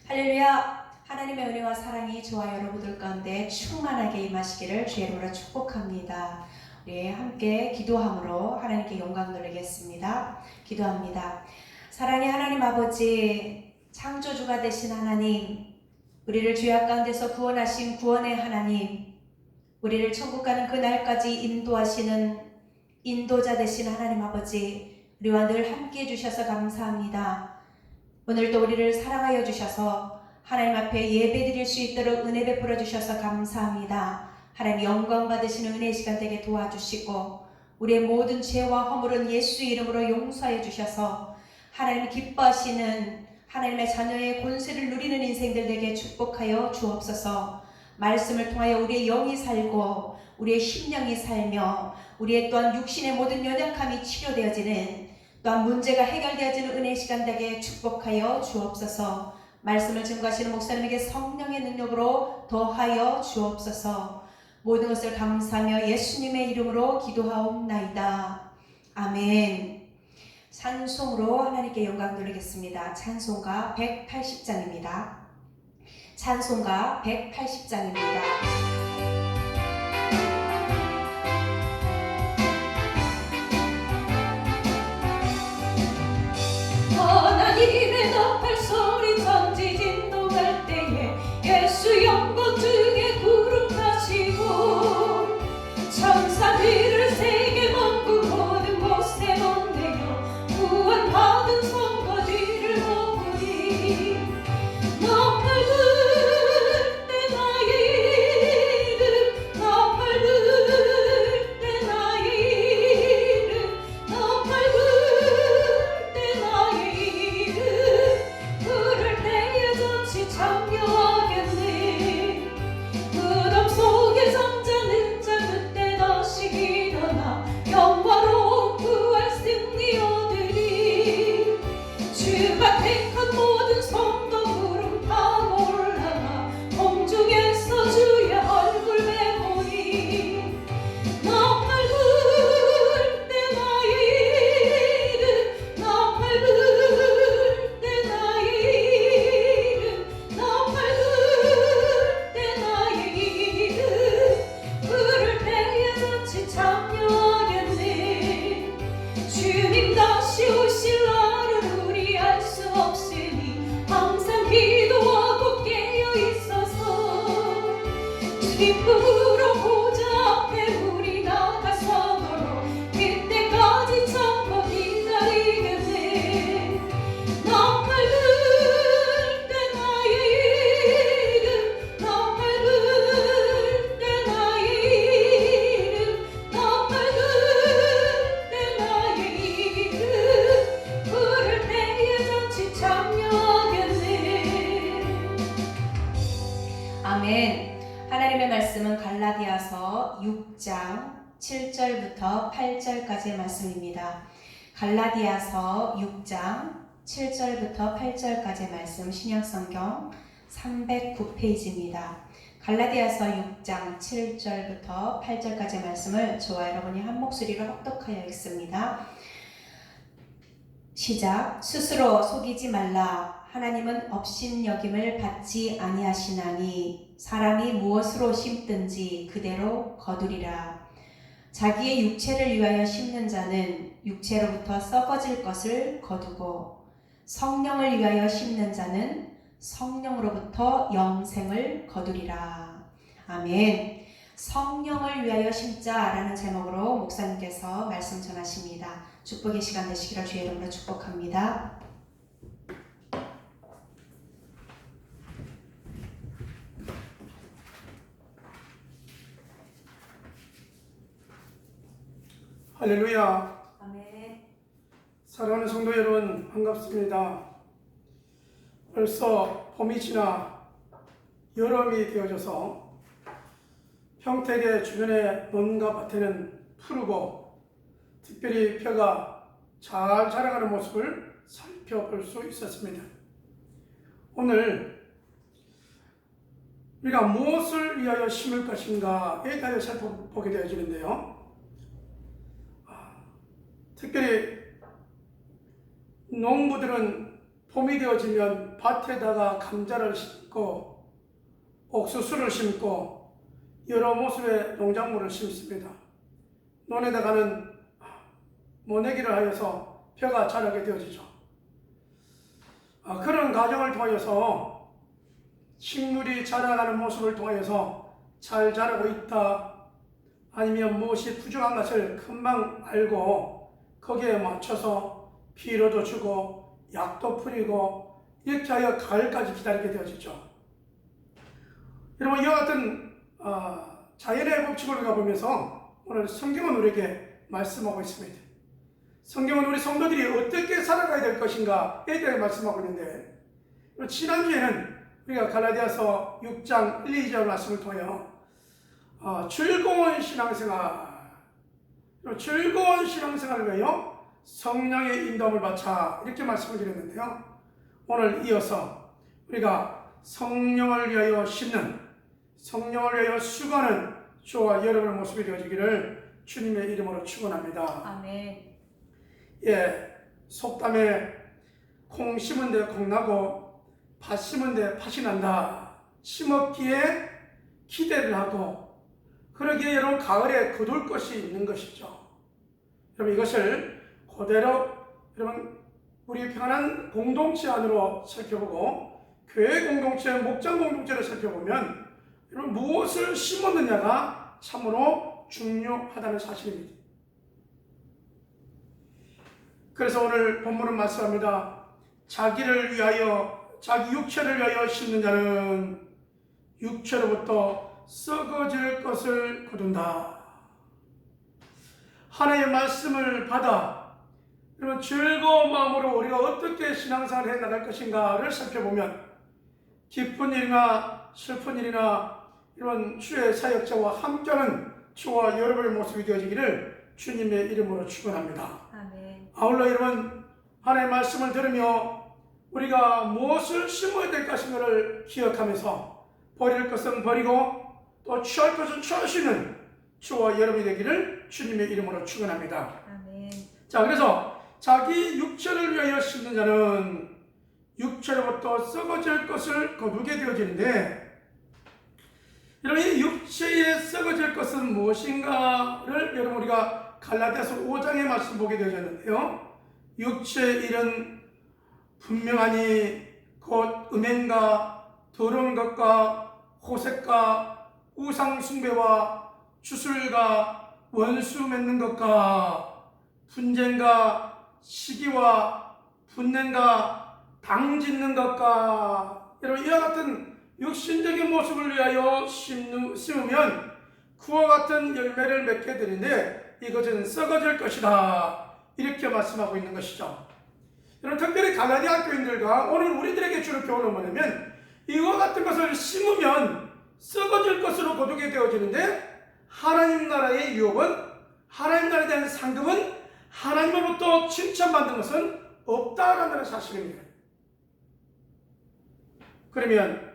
할렐루야! 하나님의 은혜와 사랑이 저와 여러분들 가운데 충만하게 임하시기를 주의 이름으로 축복합니다. 우리 함께 기도함으로 하나님께 영광 돌리겠습니다. 기도합니다. 사랑의 하나님 아버지, 창조주가 되신 하나님, 우리를 죄악 가운데서 구원하신 구원의 하나님, 우리를 천국 가는 그날까지 인도하시는 인도자 되신 하나님 아버지, 우리와 늘 함께 해주셔서 감사합니다. 오늘도 우리를 사랑하여 주셔서 하나님 앞에 예배 드릴 수 있도록 은혜 베풀어 주셔서 감사합니다. 하나님 영광 받으시는 은혜의 시간 되게 도와주시고 우리의 모든 죄와 허물은 예수 이름으로 용서해 주셔서 하나님 기뻐하시는 하나님의 자녀의 권세를 누리는 인생들 되게 축복하여 주옵소서. 말씀을 통하여 우리의 영이 살고 우리의 심령이 살며 우리의 또한 육신의 모든 연약함이 치료되어지는 또한 문제가 해결되어지는 은혜의 시간 되게 축복하여 주옵소서. 말씀을 증거하시는 목사님에게 성령의 능력으로 더하여 주옵소서. 모든 것을 감사하며 예수님의 이름으로 기도하옵나이다. 아멘. 찬송으로 하나님께 영광 돌리겠습니다. 찬송가 180장입니다. 찬송가 180장입니다. 하나님의 나팔 소리 천지 진동할 때에 예수 영광 중에 구름 타시고 천사들을 세계 만국 모든 곳에 번내며 구원받은 성도들을 모으니 나팔 불 때 나의 이름 나팔 불 때 나의 이름 나팔 불 때 나의 부를 때에 좋지 참여하겠네. 무덤 속에 잠자는 자 그때 다시 일어나 영화로운 부활 승리 얻으리. 주가 택한 모든 성도 구름 타고 올라가 공중에서 주의 얼굴 배우니 나팔 불 때 나의 이름 나팔 불 때 나의 이름 나팔 불 때 나의 이름 부를 때에 같이 참여하겠네. 주님 다시 오실 날을 우리 알 수 없으니 항상 기도하고 깨어 있어서 기쁨으로 보좌 앞에 우리 나가서도록 그때까지 참고 기다리겠네. 나팔 불 때 나의 이름 나팔 불 때 나의 이름 나팔 불 때 나의 이름 부를 때에 같이 참여하겠네. 아멘. 하나님의 말씀은 갈라디아서 6장 7절부터 8절까지의 말씀입니다. 갈라디아서 6장 7절부터 8절까지의 말씀, 신약성경 309페이지입니다. 갈라디아서 6장 7절부터 8절까지의 말씀을 저와 여러분이 한 목소리로 합독하여 읽습니다. 시작. 스스로 속이지 말라. 하나님은 업신여김을 받지 아니하시나니 사람이 무엇으로 심든지 그대로 거두리라. 자기의 육체를 위하여 심는 자는 육체로부터 썩어질 것을 거두고 성령을 위하여 심는 자는 성령으로부터 영생을 거두리라. 아멘. 성령을 위하여 심자라는 제목으로 목사님께서 말씀 전하십니다. 축복의 시간 되시기를 주의 이름으로 축복합니다. 할렐루야. 아멘. 사랑하는 성도 여러분, 반갑습니다. 벌써 봄이 지나 여름이 되어져서 평택의 주변의 논과 밭에는 푸르고 특별히 벼가 잘 자라가는 모습을 살펴볼 수 있었습니다. 오늘 우리가 무엇을 위하여 심을 것인가에 대해 살펴보게 되어지는데요. 특별히 농부들은 봄이 되어지면 밭에다가 감자를 심고 옥수수를 심고 여러 모습의 농작물을 심습니다. 논에다가는 모내기를 하여서 벼가 자라게 되어지죠. 그런 과정을 통하여서 식물이 자라가는 모습을 통하여서 잘 자라고 있다, 아니면 무엇이 부족한 것을 금방 알고 거기에 맞춰서 비료도 주고 약도 뿌리고 이렇게 하여 가을까지 기다리게 되어지죠. 여러분, 이와 같은 자연의 법칙을 우리가 보면서 오늘 성경은 우리에게 말씀하고 있습니다. 성경은 우리 성도들이 어떻게 살아가야 될 것인가에 대해 말씀하고 있는데, 지난주에는 우리가 갈라디아서 6장 1, 2절 말씀을 통하여 즐거운 신앙생활을 위하여 성령의 인도함을 받자, 이렇게 말씀을 드렸는데요. 오늘 이어서 우리가 성령을 위하여 심는, 성령을 위하여 수고하는 저와 여러분의 모습이 되어지기를 주님의 이름으로 축원합니다. 아멘. 속담에 콩 심은 데 콩 나고 팥 심은 데 팥이 난다. 심었기에 기대를 하고 그러기에 여러분 가을에 거둘 것이 있는 것이죠. 여러분, 이것을 그대로 여러분 우리 평안한 공동체 안으로 살펴보고 교회 공동체, 목장 공동체를 살펴보면 여러분 무엇을 심었느냐가 참으로 중요하다는 사실입니다. 그래서 오늘 본문은 말씀합니다. 자기를 위하여, 자기 육체를 위하여 심는 자는 육체로부터 썩어질 것을 거둔다. 하나님의 말씀을 받아 여러분 즐거운 마음으로 우리가 어떻게 신앙생활을 해나갈 것인가를 살펴보면 기쁜 일이나 슬픈 일이나 이런 주의 사역자와 함께하는 저와 여러분의 모습이 되어지기를 주님의 이름으로 축원합니다. 아멘. 아울러 여러분, 하나님의 말씀을 들으며 우리가 무엇을 심어야 될 것인가를 기억하면서 버릴 것은 버리고 또 취할 것은 취할 수 있는 저와 여러분이 되기를 주님의 이름으로 축원합니다. 아멘. 자, 그래서 자기 육체를 위하여 심는 자는 육체로부터 썩어질 것을 거두게 되어지는데, 여러분 이 육체에 썩어질 것은 무엇인가를 여러분 우리가 갈라디아서 5장의 말씀 보게 되어졌는데요. 육체의 일은 분명하니 곧 음행과 더러운 것과 호색과 우상숭배와 주술과 원수 맺는 것과 분쟁과 시기와 분냄과 당 짓는 것과 여러분 이와 같은 육신적인 모습을 위하여 심으면 그와 같은 열매를 맺게 되는데 이것은 썩어질 것이다, 이렇게 말씀하고 있는 것이죠. 여러분, 특별히 갈라디아 교인들과 오늘 우리들에게 주는 교훈은 뭐냐면 이와 같은 것을 심으면 썩어질 것으로 거두게 되어지는데 하나님 나라의 유업은, 하나님 나라에 대한 상급은, 하나님으로부터 칭찬받는 것은 없다라는 사실입니다. 그러면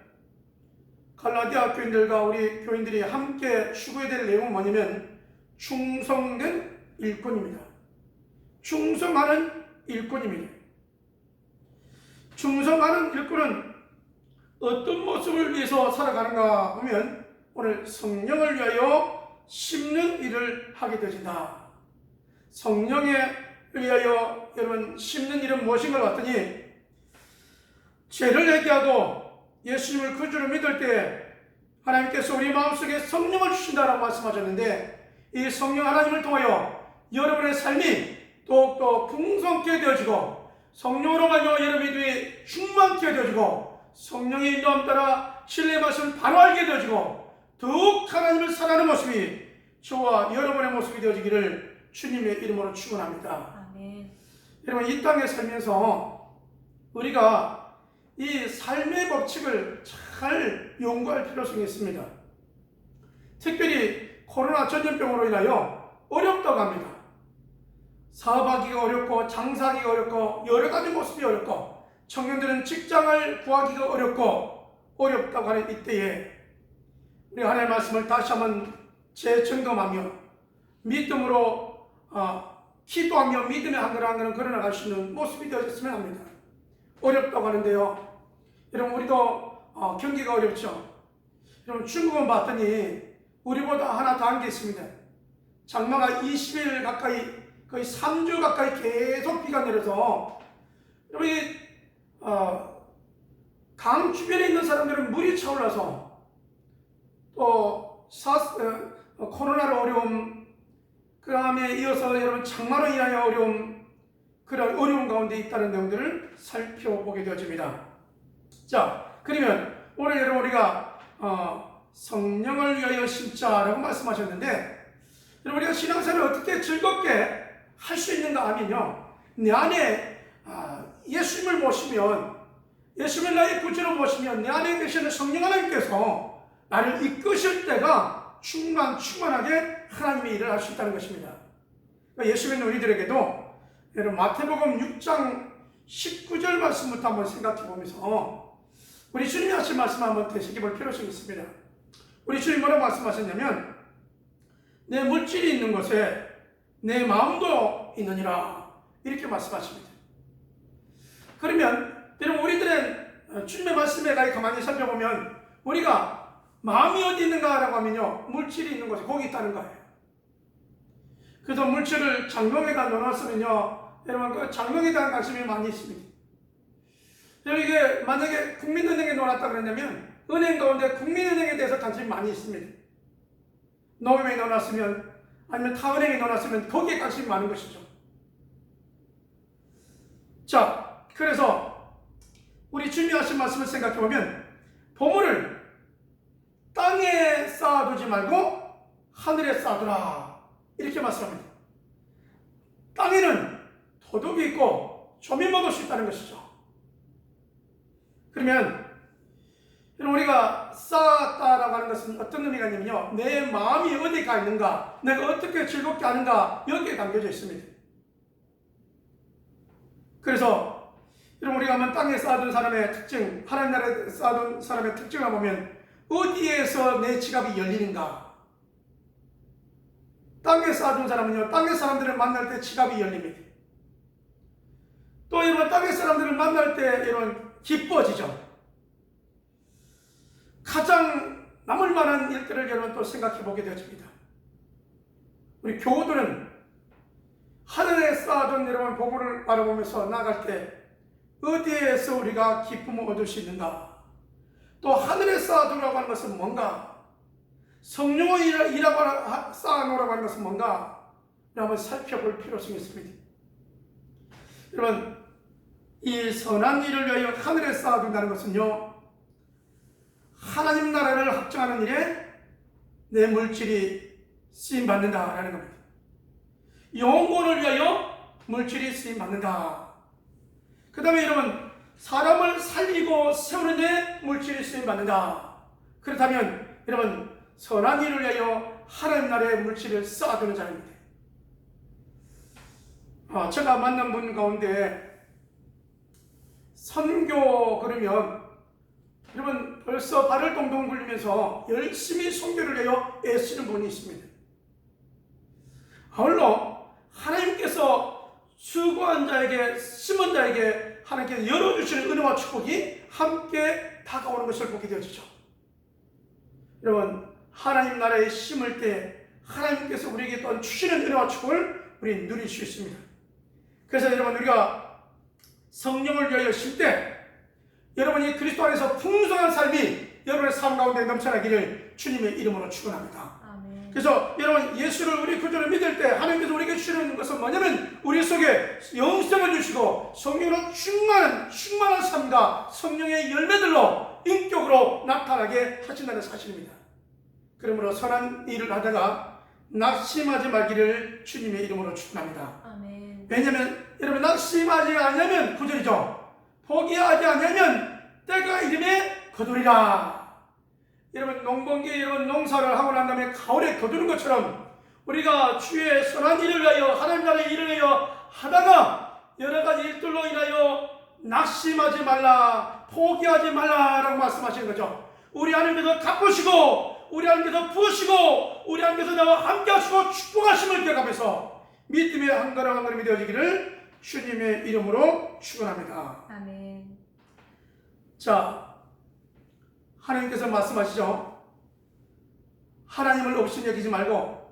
갈라디아 교인들과 우리 교인들이 함께 추구해야 될 내용은 뭐냐면 충성된 일꾼입니다. 충성하는 일꾼입니다. 충성하는 일꾼은 어떤 모습을 위해서 살아가는가 보면 오늘 성령을 위하여 심는 일을 하게 되어진다. 성령에 의하여 여러분 심는 일은 무엇인가 봤더니 죄를 회개하고 예수님을 구주로 믿을 때 하나님께서 우리 마음속에 성령을 주신다라고 말씀하셨는데, 이 성령 하나님을 통하여 여러분의 삶이 더욱더 풍성케 되어지고 성령으로 말미암아 여러분이 충만케 되어지고 성령의 인도함 따라 진리의 말씀을 바로 알게 되어지고 더욱 하나님을 사랑하는 모습이 저와 여러분의 모습이 되어지기를 주님의 이름으로 축원합니다. 아멘. 여러분, 이 땅에 살면서 우리가 이 삶의 법칙을 잘 연구할 필요성이 있습니다. 특별히 코로나 전염병으로 인하여 어렵다고 합니다. 사업하기가 어렵고 장사하기가 어렵고 여러 가지 모습이 어렵고 청년들은 직장을 구하기가 어렵다고 하는 이때에 우리 하나님의 말씀을 다시 한번 재점검하며 믿음으로 기도하며 믿음의 한 걸음 한 걸음 걸어나갈 수 있는 모습이 되어졌으면 합니다. 어렵다고 하는데요, 여러분 우리도 경기가 어렵죠. 여러분 중국은 봤더니 우리보다 하나 더한 게 있습니다. 장마가 20일 가까이 거의 3주 가까이 계속 비가 내려서 여러분 강 주변에 있는 사람들은 물이 차올라서 또 코로나로 어려움, 그 다음에 이어서 여러분 장마로 인하여 어려움, 그런 어려움 가운데 있다는 내용들을 살펴보게 되어집니다. 자, 그러면 오늘 여러분 우리가 성령을 위하여 심자라고 말씀하셨는데, 여러분 우리가 신앙생활을 어떻게 즐겁게 할 수 있는가 하면요, 내 안에 예수님을 모시면, 예수님을 나의 구주로 모시면 내 안에 계시는 성령 하나님께서 나를 이끄실 때가 충만하게 하나님의 일을 할 수 있다는 것입니다. 그러니까 예수 믿는 우리들에게도 여러분 마태복음 6장 19절 말씀부터 한번 생각해 보면서 우리 주님이 하신 말씀 한번 되새겨 볼 필요성이 있습니다. 우리 주님 뭐라고 말씀하셨냐면, 내 물질이 있는 곳에 내 마음도 있느니라, 이렇게 말씀하십니다. 그러면 여러분 우리들은 주님의 말씀에 가만히 살펴보면 우리가 마음이 어디 있는가라고 하면요, 물질이 있는 곳에 거기 있다는 거예요. 그래서 물질을 장롱에다 넣어놨으면요, 여러분 그 장롱에 대한 관심이 많이 있습니다. 여러분 이게 만약에 국민은행에 넣어놨다 그랬냐면 은행 가운데 국민은행에 대해서 관심이 많이 있습니다. 노점에 넣어놨으면 아니면 타은행에 넣어놨으면 거기에 관심이 많은 것이죠. 자, 그래서 우리 주님이 하신 말씀을 생각해보면 보물을 땅에 쌓아두지 말고 하늘에 쌓아두라, 이렇게 말씀합니다. 땅에는 도둑이 있고 좀이 먹을 수 있다는 것이죠. 그러면 우리가 쌓았다라고 하는 것은 어떤 의미가 있냐면요, 내 마음이 어디가 있는가, 내가 어떻게 즐겁게 하는가, 여기에 담겨져 있습니다. 그래서 여러분 우리가 한번 땅에 쌓아둔 사람의 특징, 하나님 나라에 쌓아둔 사람의 특징을 보면 어디에서 내 지갑이 열리는가. 땅에 쌓아둔 사람은요, 땅의 사람들을 만날 때 지갑이 열립니다. 또 여러분 땅의 사람들을 만날 때 여러분 기뻐지죠. 가장 남을 만한 일들을 여러분 또 생각해 보게 되어집니다. 우리 교우들은 하늘에 쌓아둔 여러분 보물을 바라보면서 나갈 때 어디에서 우리가 기쁨을 얻을 수 있는가, 또 하늘에 쌓아두라고 하는 것은 뭔가, 성령을 일하고 쌓아놓으라고 하는 것은 뭔가, 한번 살펴볼 필요성이 있습니다. 여러분 이 선한 일을 위하여 하늘에 쌓아둔다는 것은요, 하나님 나라를 확장하는 일에 내 물질이 쓰임받는다라는 겁니다. 영혼을 위하여 물질이 쓰임받는다. 그 다음에 여러분 사람을 살리고 세우는 데 물질이 쓰임받는다. 그렇다면 여러분 선한 일을 위하여 하나님 나라의 물질을 쌓아두는 자입니다. 제가 만난 분 가운데 선교 그러면 여러분 벌써 발을 동동 굴리면서 열심히 선교를 해요 애쓰는 분이 있습니다. 아울러 하나님께서 수고한 자에게, 심은 자에게 하나님께서 열어주시는 은혜와 축복이 함께 다가오는 것을 보게 되어지죠. 여러분 하나님 나라에 심을 때 하나님께서 우리에게 또 주시는 은혜와 축복을 우리 누릴 수 있습니다. 그래서 여러분 우리가 성령을 위하여 심 때 여러분이 그리스도 안에서 풍성한 삶이 여러분의 삶 가운데 넘쳐나기를 주님의 이름으로 축원합니다. 아멘. 그래서 여러분 예수를 우리 구주로 믿을 때 하나님께서 우리에게 주시는 것은 뭐냐면 우리 속에 영성을 주시고 성령으로 충만한 삶과 성령의 열매들로 인격으로 나타나게 하신다는 사실입니다. 그러므로 선한 일을 하다가 낙심하지 말기를 주님의 이름으로 축원합니다. 아멘. 왜냐하면 여러분 낙심하지 않으면 구절이죠. 포기하지 않으면 때가 이름에 거두리라. 여러분 농번기에 여러분 농사를 하고 난 다음에 가을에 거두는 것처럼 우리가 주의 선한 일을 위하여 하나님 나라의 일을 위하여 하다가 여러 가지 일들로 인하여 낙심하지 말라, 포기하지 말라라고 말씀하시는 거죠. 우리 하나님께서 갚으시고 우리 하나님께서 부으시고 우리 하나님께서 나와 함께 하시고 축복하심을 기억하면서 믿음의 한 걸음 한 걸음이 되어지기를 주님의 이름으로 축원합니다. 아멘. 자, 하나님께서 말씀하시죠. 하나님을 없이 여기지 말고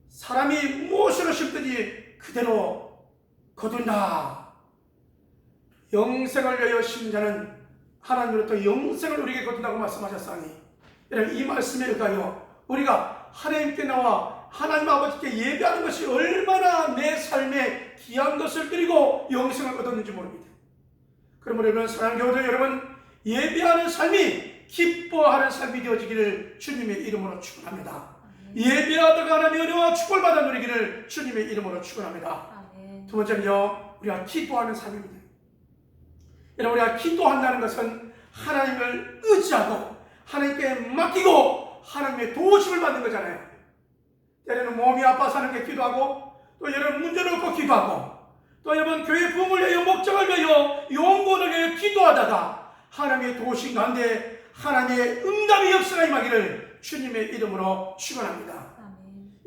사람이 무엇으로 심든지 그대로 거둔다. 영생을 위하여 심는 자는 하나님으로부터 영생을 우리에게 거둔다고 말씀하셨사니, 여러분, 이 말씀에 의하여 우리가 하나님께 나와 하나님 아버지께 예배하는 것이 얼마나 내 삶에 귀한 것을 드리고 영생을 얻었는지 모릅니다. 그러므로 여러분, 사랑하는 교우들 여러분, 예배하는 삶이 기뻐하는 삶이 되어지기를 주님의 이름으로 축원합니다. 예배하다가 하나님의 은혜와 축복을 받아 누리기를 주님의 이름으로 축원합니다. 두 번째는요, 우리가 기도하는 삶입니다. 여러분, 우리가 기도한다는 것은 하나님을 의지하고 하나님께 맡기고 하나님의 도우심을 받는 거잖아요. 때로는 몸이 아파서 하나님께 기도하고, 또 여러분 문제를 얻고 기도하고, 또 여러분 교회 부흥을 위하여 목장을 위하여 영혼을 위하여 기도하다가 하나님의 도우심 가운데 하나님의 응답의 역사가 임하기를 주님의 이름으로 축원합니다.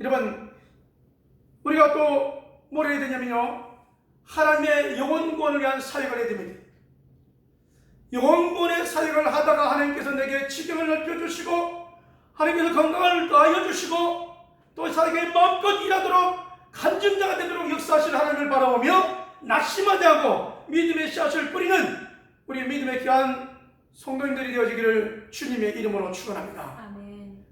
여러분, 우리가 또 뭘 해야 되냐면요, 하나님의 영혼구원을 위한 사역을 해야 됩니다. 영혼구원의 사역을 하다가 하나님께서 내게 지경을 넓혀주시고 하나님께서 건강을 더하여 주시고 또 사역에 마음껏 일하도록 간증자가 되도록 역사하실 하나님을 바라보며 낙심하지 않고 믿음의 씨앗을 뿌리는 우리 믿음의 귀한 성도님들이 되어지기를 주님의 이름으로 축원합니다.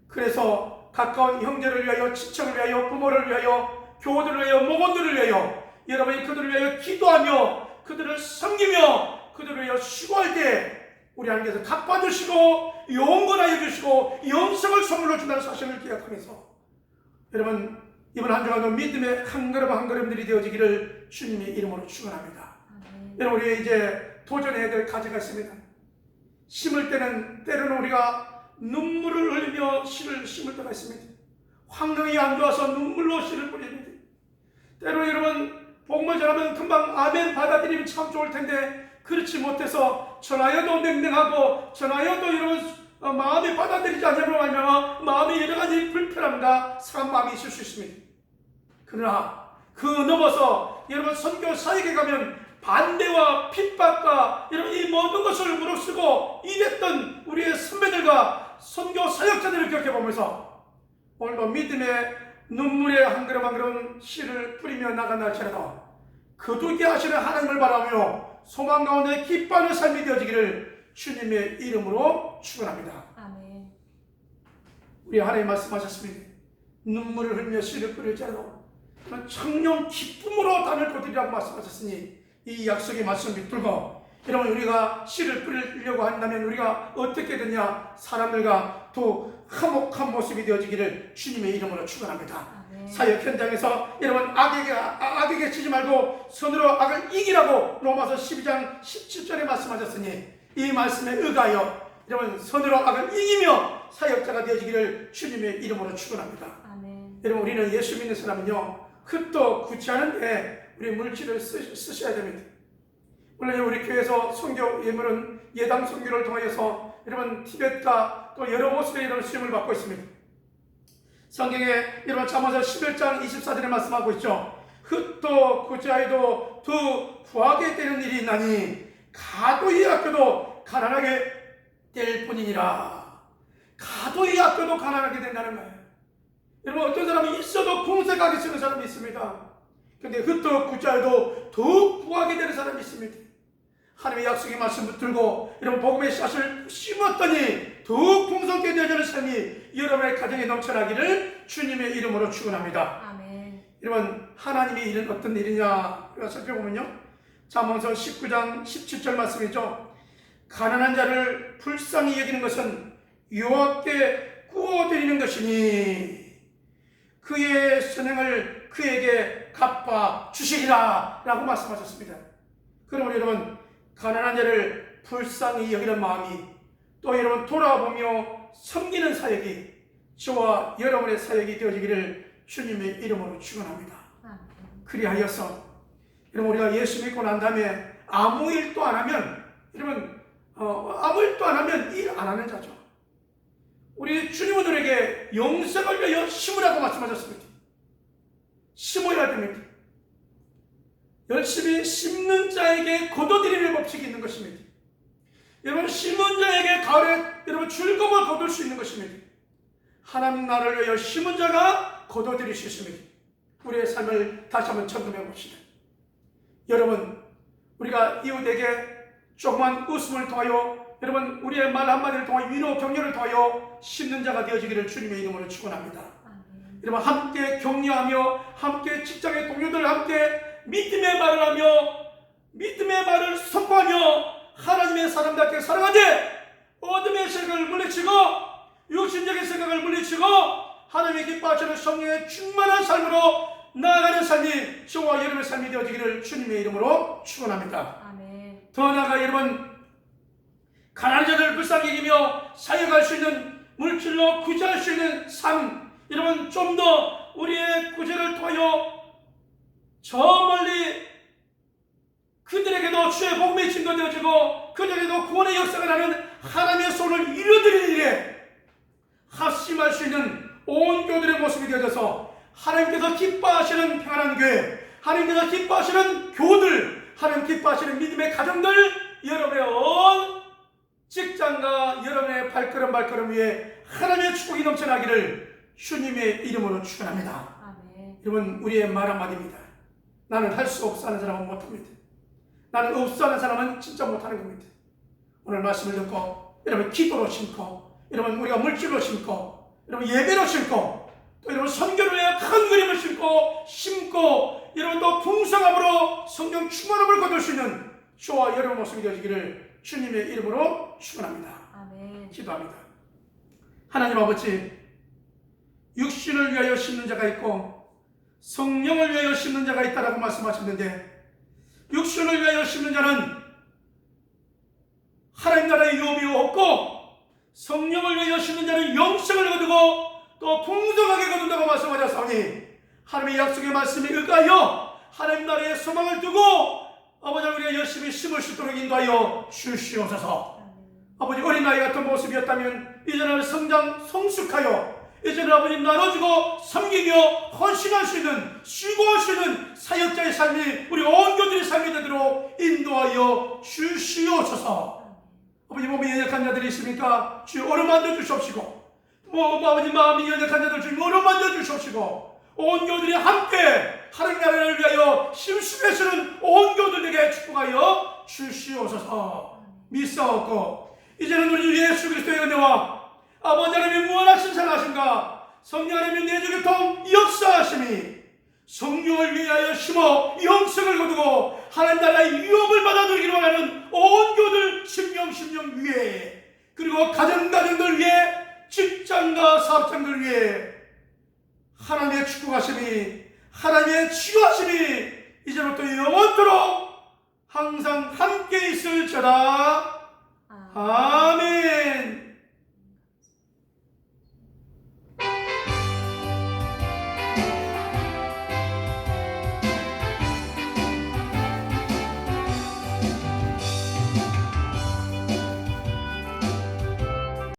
그래서 가까운 형제를 위하여, 친척을 위하여, 부모를 위하여, 교우들을 위하여, 목원들을 위하여 여러분이 그들을 위하여 기도하며 그들을 섬기며 그들을 위하여 수고할 때 우리 하나님께서 갚아주시고 영원하여 주시고 영생을 선물로 준다는 사실을 기억하면서 여러분, 이번 한 주간도 믿음의 한 걸음 한 걸음들이 되어지기를 주님의 이름으로 축원합니다. 여러분, 우리 이제 도전해야 될 과제가 있습니다. 심을 때는 때로는 우리가 눈물을 흘리며 씨를 심을 때가 있습니다. 환경이 안 좋아서 눈물로 씨를 뿌립니다. 때로 여러분, 복음을 전하면 금방 아멘 받아들이면 참 좋을 텐데 그렇지 못해서 전하여도 냉랭하고 전하여도 여러분 마음이 받아들이지 않으므로 말미암아 마음이 여러 가지 불편함과 상한 마음이 있을 수 있습니다. 그러나 그 넘어서 여러분 선교 사역에 가면 반대와 핍박과 여러분 이 모든 것을 무릅쓰고 일했던 우리의 선배들과 선교 사역자들을 기억해보면서 오늘도 믿음의 눈물의 한 걸음 한 걸음 씨를 뿌리며 나간다 할지라도 거두게 하시는 하나님을 바라며 소망 가운데 기뻐하는 삶이 되어지기를 주님의 이름으로 축원합니다. 아멘. 우리 하나님 말씀하셨습니다. 눈물을 흘리며 씨를 뿌릴지라도 청령 기쁨으로 담을 거두리라고 말씀하셨으니 이 약속의 말씀을 붙들고 여러분, 우리가 씨를 뿌리려고 한다면 우리가 어떻게 되냐, 사람들과 더 화목한 모습이 되어지기를 주님의 이름으로 축원합니다. 사역 현장에서 여러분 악에게 치지 말고 선으로 악을 이기라고 로마서 12장 17절에 말씀하셨으니 이 말씀에 의하여 여러분 선으로 악을 이기며 사역자가 되어지기를 주님의 이름으로 축원합니다. 여러분, 우리는 예수 믿는 사람은요 흙도 굳지 않은데 우리 물질을 쓰셔야 됩니다. 물론 우리 교회에서 선교 예물은 예당 선교를 통하여서 여러분 티벳과 또 여러 모습의 이런 수임을 받고 있습니다. 성경에 여러분 잠언서 11장 24절에 말씀하고 있죠. 흙도 구자에도 두 부하게 되는 일이 있나니 가도히 아껴도 가난하게 될 뿐이니라. 가도히 아껴도 가난하게 된다는 거예요. 여러분, 어떤 사람이 있어도 궁색하게 쓰는 사람이 있습니다. 그런데 흙도 구자에도 더욱 부하게 되는 사람이 있습니다. 하나님의 약속의 말씀 붙들고 여러분 복음의 씨앗을 심었더니 더욱 풍성하게 되어지는 삶이 여러분의 가정에 넘쳐나기를 주님의 이름으로 축원합니다. 아멘. 여러분, 하나님의 일은 어떤 일이냐 우리가 살펴보면요, 잠언서 19장 17절 말씀이죠. 가난한 자를 불쌍히 여기는 것은 여호와께 구워드리는 것이니 그의 선행을 그에게 갚아 주시리라 라고 말씀하셨습니다. 그러므로 여러분, 가난한 자를 불쌍히 여기는 마음이 또 여러분 돌아보며 섬기는 사역이 저와 여러분의 사역이 되어지기를 주님의 이름으로 축원합니다. 그리하여서 여러분, 우리가 예수 믿고 난 다음에 아무 일도 안 하면 여러분 아무 일도 안 하면 일 안 하는 자죠. 우리 주님은 우리에게 영생을 위하여 심으라고 말씀하셨습니다. 심어야 됩니다. 열심히 심는 자에게 거둬들이는 법칙이 있는 것입니다. 여러분 심은 자에게 가을에 여러분 즐거움을 거둘 수 있는 것입니다. 하나님 나라를 위하여 심은 자가 거둬들일 수 있습니다. 우리의 삶을 다시 한번 점검해 봅시다. 여러분 우리가 이웃에게 조그만 웃음을 통하여 여러분 우리의 말 한마디를 통하여 위로 격려를 통하여 심는 자가 되어지기를 주님의 이름으로 축원합니다. 여러분 함께 격려하며 함께 직장의 동료들 함께 믿음의 말을 하며 믿음의 말을 선포하며 하나님의 사람답게 살아가되 어둠의 생각을 물리치고 육신적인 생각을 물리치고 하나님의 기뻐하시는 성령의 충만한 삶으로 나아가는 삶이 저와 여러분의 삶이 되어지기를 주님의 이름으로 축원합니다. 아멘. 더 나아가 여러분 가난한 자들을 불쌍히 여기며 사역할 수 있는 물질로 구제할 수 있는 삶 여러분 좀 더 우리의 구제를 통하여 저 멀리 그들에게도 주의 복음이 증거되어지고 그들에게도 구원의 역사가 나는 하나님의 손을 이루어드리는 일에 합심할 수 있는 온 교들의 모습이 되어져서 하나님께서 기뻐하시는 평안한 교회 하나님께서 기뻐하시는 교들 하나님 기뻐하시는 믿음의 가정들 여러분의 온 직장과 여러분의 발걸음 위에 하나님의 축복이 넘쳐나기를 주님의 이름으로 축원합니다. 아멘. 여러분 우리의 말 한마디입니다. 나는 할 수 없어 하는 사람은 못합니다. 나는 없어 하는 사람은 진짜 못하는 겁니다. 오늘 말씀을 듣고 여러분 기도로 심고 여러분 우리가 물질로 심고 여러분 예배로 심고 또 여러분 선교를 위해 큰 그림을 심고 여러분 또 풍성함으로 성령 충만함을 거둘 수 있는 저와 여러분 모습이 되어지기를 주님의 이름으로 축원합니다. 아멘. 기도합니다. 하나님 아버지 육신을 위하여 심는 자가 있고 성령을 위하여 심는 자가 있다라고 말씀하셨는데 육신을 위하여 심는 자는 하나님 나라의 유업이 없고 성령을 위하여 심는 자는 영생을 거두고 또 풍성하게 거둔다고 말씀하셨사오니 하나님의 약속의 말씀에 의하여 하나님 나라의 소망을 두고 아버지 우리가 열심히 심을 수 있도록 인도하여 주시옵소서. 아버지 어린아이 같은 모습이었다면 이제는 성장 성숙하여 이제는 아버지 나눠주고 섬기며 헌신할 수 있는 수고할 수 있는 사역자의 삶이 우리 온 교들의 삶이 되도록 인도하여 주시옵소서. 아버지 몸이 연약한 자들이 있습니까? 주여 어루만져 주시옵시고 아버지 마음이 연약한 자들 주여 어루만져 주시옵시고 온 교들이 함께 하나님 나라를 위하여 심수배시는 온 교들에게 축복하여 주시옵소서. 믿사옵고 이제는 우리 예수 그리스도의 은혜와 아버지 하나님의 무한하신 사랑하심과 성령 하나님의 내주교통 역사하심이 성령을 위하여 심어 영생을 거두고 하나님 나라의 유업을 받아들이기로 하는 온 교들 심령 위에 그리고 가정들 위에 직장과 사업장들 위에 하나님의 축복하심이 하나님의 치유하심이 이제부터 영원토록 항상 함께 있을지어다. 아멘.